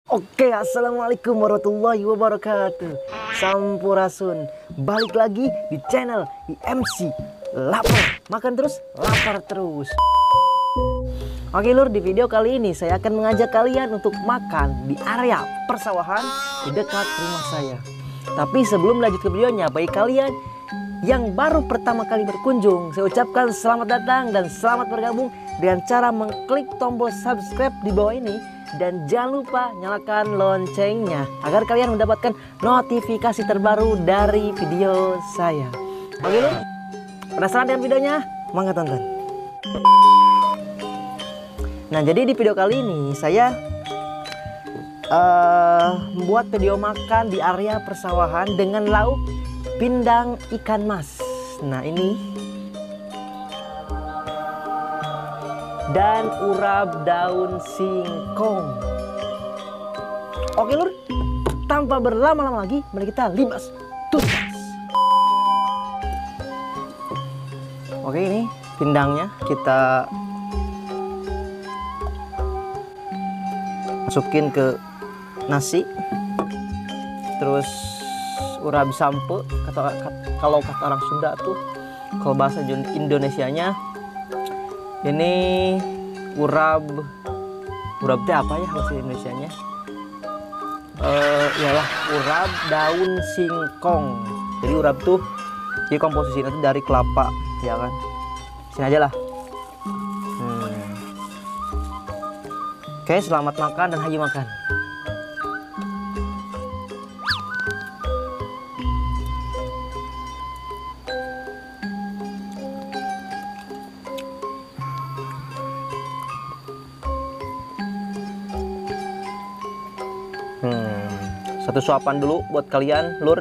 Oke, assalamualaikum warahmatullahi wabarakatuh. Sampurasun. Balik lagi di channel IMC. Lapar, makan terus, lapar terus. Oke lur, di video kali ini saya akan mengajak kalian untuk makan di area persawahan di dekat rumah saya. Tapi sebelum lanjut ke videonya, bagi kalian yang baru pertama kali berkunjung, saya ucapkan selamat datang dan selamat bergabung dengan cara mengklik tombol subscribe di bawah ini. Dan jangan lupa nyalakan loncengnya agar kalian mendapatkan notifikasi terbaru dari video saya. Oke lur, penasaran dengan videonya? Mangga tonton. Nah, jadi di video kali ini saya membuat video makan di area persawahan dengan lauk pindang ikan mas. Nah, ini dan urap daun singkong. Oke lur, tanpa berlama-lama lagi, mari kita libas tuntas. Oke, ini pindangnya kita masukin ke nasi. Terus urap sampe, kalau kata orang Sunda tuh, kalau bahasa Indonesianya ini urap teh apa ya bahasa Indonesianya? Iyalah urap daun singkong. Jadi urap tuh, jadi komposisinya tuh dari kelapa, ya kan? Sini aja lah. Oke, selamat makan dan hayu makan. Satu suapan dulu buat kalian, lur.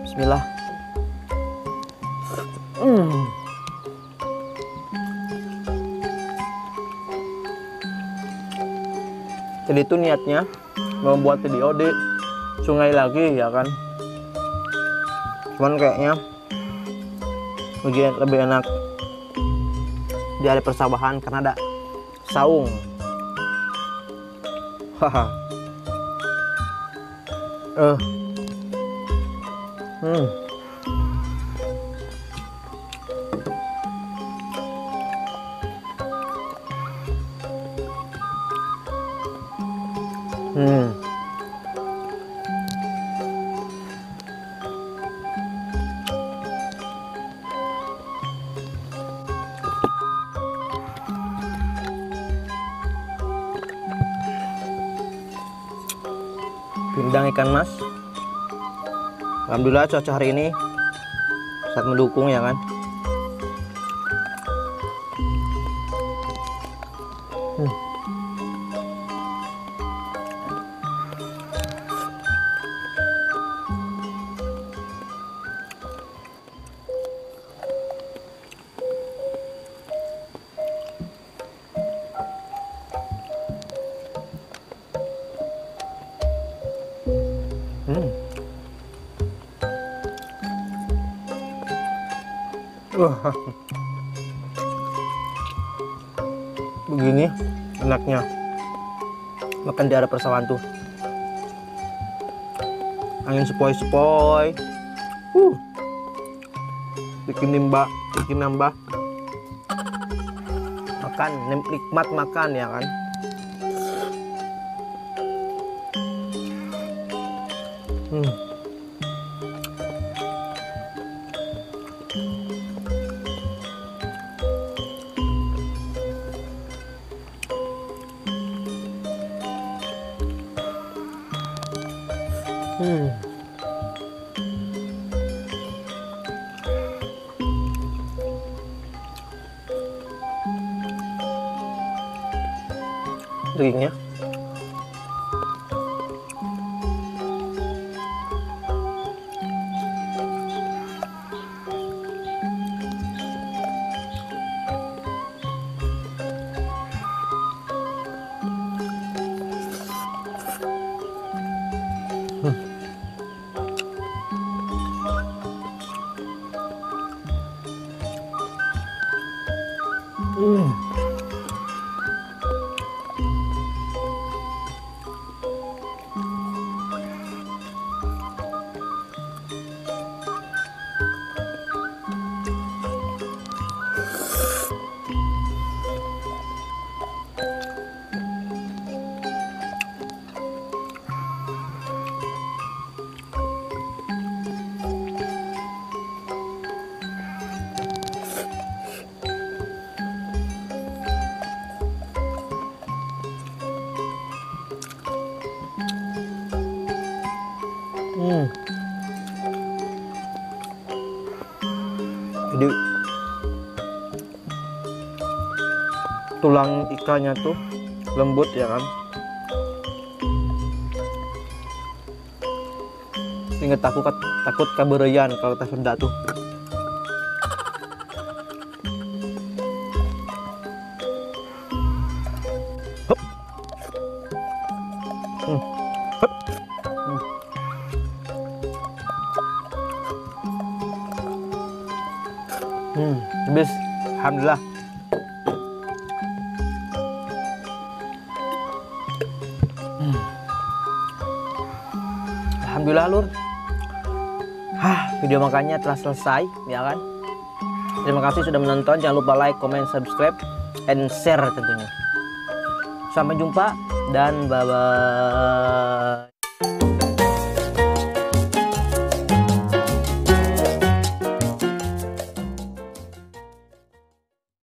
Bismillah. Jadi itu niatnya membuat video di sungai lagi, ya kan. Cuman kayaknya lebih enak di area persawahan karena ada saung. Haha. Pindang ikan mas. Alhamdulillah cuaca hari ini sangat mendukung, ya kan. Begini enaknya makan di area persawahan tuh. Angin sepoi-sepoi, bikin nambah makan, nikmat makan, ya kan. Dagingnya Jadi tulang ikannya tuh lembut ya kan. Ingat aku takut kabereyan kalau tas Sunda tuh. Hup. Hup. Habis. Alhamdulillah. Alhamdulillah lur. Video makannya telah selesai ya kan. Terima kasih sudah menonton. Jangan lupa like, comment, subscribe, and share tentunya. Sampai jumpa dan bye bye.